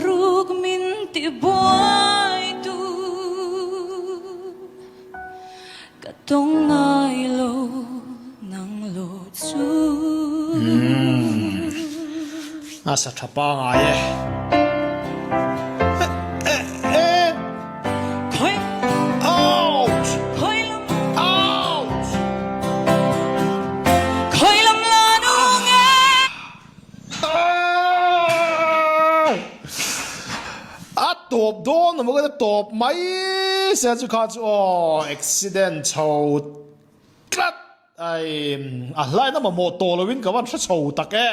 rug min ti boy tu katong ngailo ng lotsu Asa thapa nga ye khoi Ouch khoi lam Ouch khoi lam la nu nghe Top doon mo ka top may sa chu kha chu accident chau tlat ai lai na ma mo to lo win ka wan sa chau ta ke